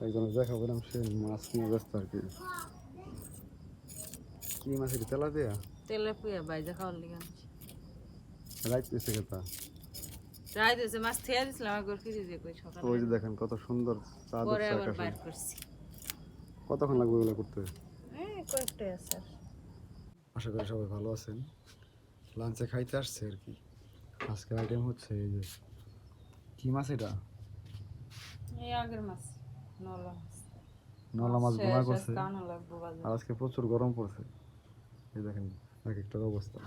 একজনের দেখা পেলাম, সে মাছ নিয়ে ব্যস্ত আর কি। কি মাছ এটা? তেলাপিয়া? তেলাপিয়া বাইজা খাওয়ার লিগে আনছি। রাইত পেয়েছে কথা। রাই দিয়েছে মাছ থেয়া দিছিলাম একবার ফিরে দিয়ে কই সকালে ওই যে দেখেন কত সুন্দর চাঁদ পরে উঠছে আবার আকাশে। বাইর করছি। কতক্ষণ লাগবে এগুলো করতে? কয়েকটাই আছে আর। আশা করি সবাই ভালো আছেন। লাঞ্চে খাইতে আসছে আর কি। আজকের আইটেম হচ্ছে এই যে, কি মাছ এটা? এই আগের মাছ নলা মাছ। নলা মাছ বোনা শেষ করছে। কানো লাগবো আর বাজার। আজকে প্রচুর গরম পড়ছে। এই দেখেন এক একটার অবস্থা।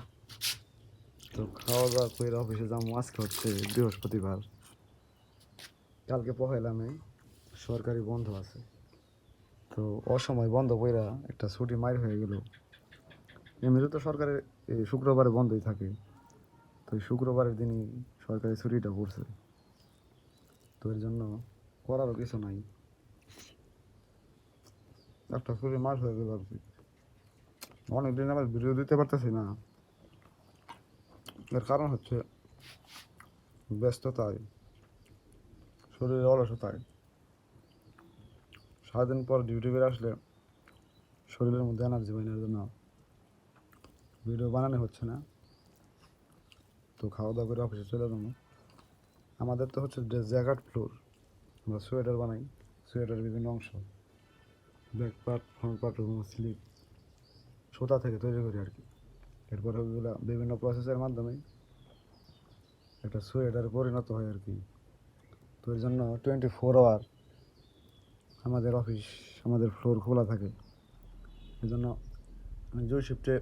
তো খাওয়া দাওয়া করে অফিসে যাবো। আজকে হচ্ছে বৃহস্পতিবার, কালকে পহেলা মে, সরকারি বন্ধ আছে। তো অসময় বন্ধ কইরা একটা ছুটি মাইর হয়ে গেল। এমনিতে তো সরকারের এই শুক্রবারে বন্ধই থাকে। তো এই শুক্রবারের দিনই সরকারি ছুটিটা পড়ছে। তো এর জন্য করারও কিছু নাই, একটা ছুটি মাস হয়ে গেল আর কি। অনেকদিন আবার ভিডিও দিতে পারতেছি না। এর কারণ হচ্ছে ব্যস্ততায়, শরীরে অলসতায়। সারাদিন পর ডিউটি করে আসলে শরীরের মধ্যে এনার্জি পাই না, এর জন্য ভিডিও বানানো হচ্ছে না। তো খাওয়া দাওয়া করে অফিসে চলে যাবো। আমাদের তো হচ্ছে জ্যাকেট ফ্লোর, আমরা সোয়েটার বানাই। সোয়েটারের বিভিন্ন অংশ, back part, front part, slip, সুতা থেকে তৈরি করি আর কি। এরপরে ওইগুলো বিভিন্ন প্রসেসের মাধ্যমে একটা সোয়েটারে পরিণত হয় আর কি। তো এর জন্য 24 আওয়ার আমাদের অফিস, আমাদের ফ্লোর খোলা থাকে। এই জন্য যে শিফটে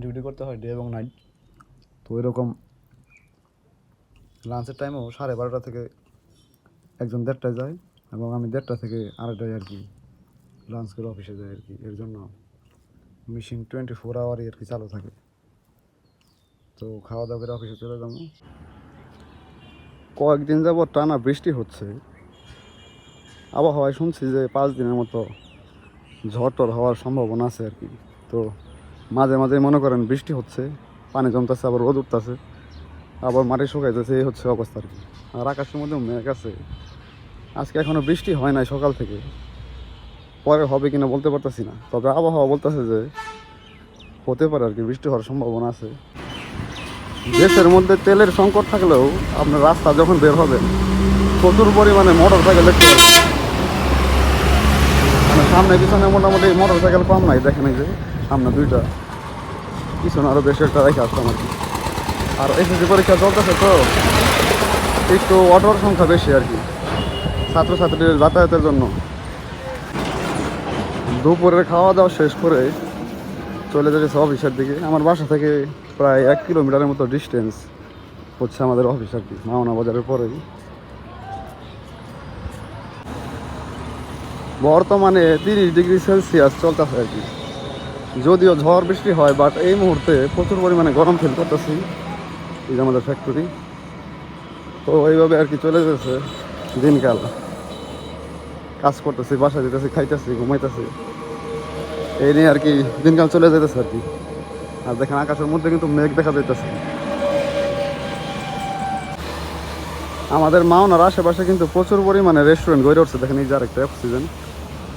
ডিউটি করতে হয়, ডে এবং নাইট। তো এরকম লাঞ্চের টাইমেও 12:30 থেকে একজন 1:30টায় যায়, এবং আমি 1:30টা থেকে 2:30টায় আর কি লাঞ্চ করে অফিসে যাই আর কি। এর জন্য মেশিন 24 আওয়ারই আর কি চালু থাকে। তো খাওয়া দাওয়া করে অফিসে চলে যাবো। কয়েকদিন যাবত টানা বৃষ্টি হচ্ছে। আবহাওয়ায় শুনছি যে 5 দিনের মতো ঝড় টর হওয়ার সম্ভাবনা আছে আর কি। তো মাঝে মাঝে মনে করেন বৃষ্টি হচ্ছে, পানি জমতেছে, আবার রোদ উঠতেছে, আবার মাটি শুকাইতেছে, এই হচ্ছে অবস্থা আর কি। আর আকাশের মধ্যে মেঘ আছে। আজকে এখনও বৃষ্টি হয় নাই সকাল থেকে, পরে হবে কিনা বলতে পারতেছি না। তবে আবহাওয়া বলতেছে যে হতে পারে আর কি, বৃষ্টি হওয়ার সম্ভাবনা আছে। দেশের মধ্যে তেলের সংকট থাকলেও আপনার রাস্তা যখন বের হবেন, প্রচুর পরিমাণে মোটর সাইকেল দেখতে পাবেন। মানে সামনে পিছনে মোটামুটি মোটর সাইকেল কম নাই। দেখেন এই যে সামনে দুইটা, পিছনে আরও বেশি একটা রেখে আসলাম আর কি। আর এসএসসি পরীক্ষা চলতেছে, তো একটু অটোর সংখ্যা বেশি আর কি ছাত্রছাত্রীদের যাতায়াতের জন্য। দুপুরের খাওয়া দাওয়া শেষ করে চলে যেতেছে অফিসের দিকে। আমার বাসা থেকে প্রায় 1 কিলোমিটারের মতো ডিস্টেন্স হচ্ছে আমাদের অফিস আর কি, মাওনা বাজারের পরেই। বর্তমানে 30 ডিগ্রি সেলসিয়াস চলতেছে আর কি। যদিও ঝড় বৃষ্টি হয়, বাট এই মুহূর্তে প্রচুর পরিমাণে গরম ফিল করতেছি। এই যে আমাদের ফ্যাক্টরি। তো এইভাবে আর কি চলে যেতেছে দিনকাল। কাজ করতেছি, বাসা যেতেছি, খাইতেছি, ঘুমাইতেছি, এই নিয়ে আর কি দিনকাল চলে যেতেছে আর কি। আর দেখেন আকাশের মধ্যে কিন্তু মেঘ দেখা যাইতেছে। আমাদের মাওনার আশেপাশে কিন্তু প্রচুর পরিমাণে রেস্টুরেন্ট গড়ে উঠছে। দেখেন এই যে আরেকটা অক্সিজেন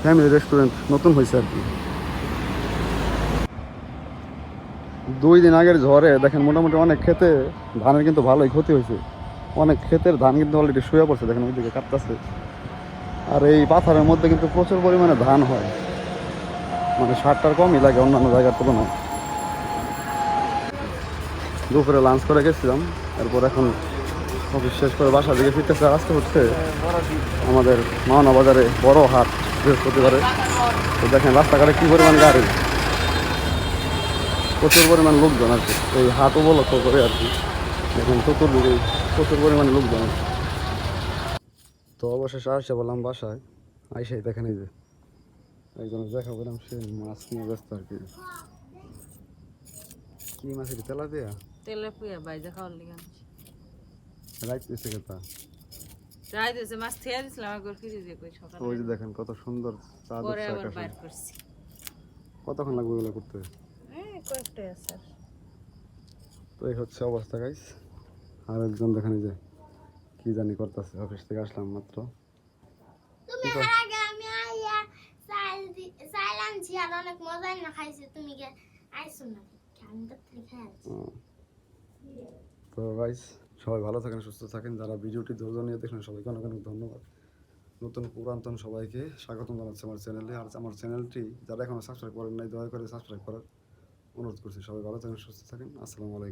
ফ্যামিলি রেস্টুরেন্ট নতুন হয়েছে আর কি। 2 দিন আগের ঝড়ে দেখেন মোটামুটি অনেক ক্ষেতে ধানের কিন্তু ভালোই ক্ষতি হয়েছে। অনেক ক্ষেতের ধান কিন্তু অলরেডি শুয়ে পড়ছে, দেখেন ওইদিকে কাটতেছে। আর এই পাথরের মধ্যে কিন্তু প্রচুর পরিমাণে ধান হয়, মানে সারটার কমই লাগে অন্যান্য জায়গার তুলনায়। দুপুরে লাঞ্চ করে গেছিলাম, এরপর এখন অফিস শেষ করে বাসার দিকে ফিরতেছে। আসতে হচ্ছে আমাদের মাওনা বাজারে বড় হাট বৃহস্পতিবারে। তো দেখেন রাস্তাঘাটে কী পরিমাণ গাড়ি, প্রচুর পরিমাণ লোকজন আর কি। এই হাট উপলক্ষ করে আর কি দেখেন চতুর্দিকে প্রচুর পরিমাণে লোকজন। তো অবশেষে আসে বললাম বাসায়। আইসাই দেখেন এই যে একজনের দেখা পেলাম, সে মাছ নিয়ে ব্যস্ত আর কি। কি মাছ এটা? তেলাপিয়া? তেলাপিয়া বাইজা খাওয়ার লিগে আনছি। রাইত পেয়েছে কথা। রাই দিয়েছে মাছ থেয়া দিছিলাম একবার ফিরে দিয়ে কই সকালে ওই যে দেখেন কত সুন্দর চাঁদ পরে উঠছে আবার আকাশে। বাইর করছি। কতক্ষণ লাগবে এগুলো করতে? কয়েকটাই আছে আর। তো এই হচ্ছে অবস্থা গাইস। আর একজন দেখেন এই যে কি জানি করতেছে, অফিস থেকে আসলাম মাত্র। তুমি কি কর? আর আগে আমি আইয়া চাইল আনছি আর অনেক মজাই না খাইছি তুমি গে আইসো না আমি তো খাই আছি তো গাইস সবাই ভালো থাকেন, সুস্থ থাকেন। যারা ভিডিওটি ধৈর্য নিয়ে দেখলেন সবাইকে অনেক অনেক ধন্যবাদ। নতুন পুরাতন সবাইকে স্বাগতম জানাচ্ছি আমার চ্যানেলে। আর আমার চ্যানেলটি যারা এখনো সাবস্ক্রাইব করেন নাই দয়া করে সাবস্ক্রাইব করার অনুরোধ করছি। সবাই ভালো থাকেন, সুস্থ থাকেন। আসসালামু আলাইকুম।